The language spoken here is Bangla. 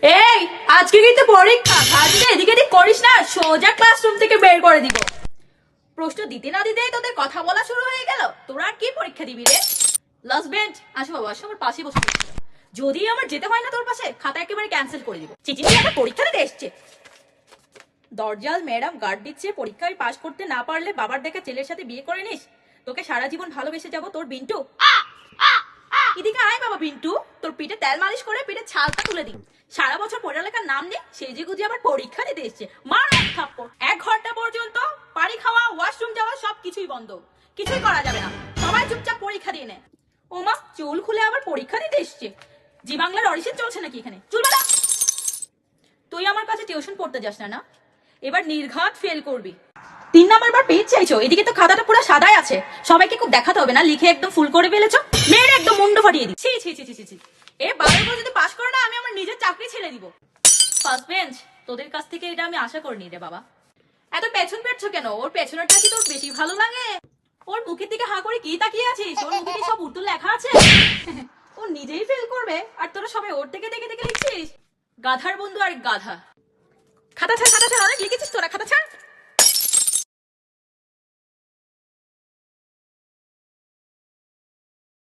এই আজকে কিন্তু পরীক্ষা, আজকে এদিকে এদিক করিস না, সোজা ক্লাসরুম থেকে বের করে দিব। প্রশ্ন দিতে না দিতেই তোদের কথা বলা শুরু হয়ে গেল। তোরা আর কি পরীক্ষা দিবি রে? লাস্ট বেঞ্চ, আসো বাবা আসো, আমার পাশে বসে। যদি আমার যেতে হয় না তোর পাশে, খাতা একেবারে ক্যান্সেল করে দিব। চিচি আমার পরীক্ষা দিতে এসছে। দরজাল ম্যাডাম গার্ড দিচ্ছে, পরীক্ষায় পাশ করতে না পারলে বাবার দেখা ছেলের সাথে বিয়ে করে নিস। তোকে সারা জীবন ভালোবেসে যাব, তোর বিন্টু। এদিকে আয় বাবা বিন্টু, তোর পিঠে তেল মালিশ করে পিঠে ছালটা তুলে দিই। সারা বছর পড়ালেখার নাম নেই, সেজে গুজে আবার পরীক্ষা দিতে এসছে। মার এক থাপ্পড়। 1 ঘন্টা পর্যন্ত পানি খাওয়া, ওয়াশরুম যাওয়া সবকিছুই বন্ধ, কিছুই করা যাবে না। সবাই চুপচাপ পরীক্ষা দিয়ে নে। ও মা, চুল খুলে আবার পরীক্ষা দিতে এসছে। জি বাংলার অডিশন চলছে নাকি এখানে? চুল বাঁধা। তুই আমার কাছে টিউশন পড়তে যাস না না? এবার নির্ঘাত ফেল করবি। 3 নাম্বার বার পেজ চাইছো? এদিকে তো খাতাটা পুরো সাদাই আছে, সবাইকে খুব দেখাতে হবে না, লিখে একদম ফুল করে ফেলেছো। মেয়ের একদম মুন্ড ফাটিয়ে দিচ্ছি। ছি ছি ছি ছি ছি। এ বারের পর যদি পাস করো না, আমি আমার নিজের চাকরি ছেড়ে দিব। ফার্স্ট বেঞ্চ, তোদের কাছ থেকে এটা আমি আশা করিনি রে বাবা। এত পেছন পেটছো কেন? ওর পেছনেরটা কি তোর বেশি ভালো লাগে? ওর মুখের দিকে হা করে কি তাকিয়ে আছিস? ওর মুখে কি সব উত্তর লেখা আছে? ও নিজেই ফেল করবে আর তোরা সবাই ওর থেকে দেখে দেখে লিখছিস। গাধার বন্ধু আর গাধা। খাতা ছাড়, খাতা ছাড়, অনেক লিখেছিস।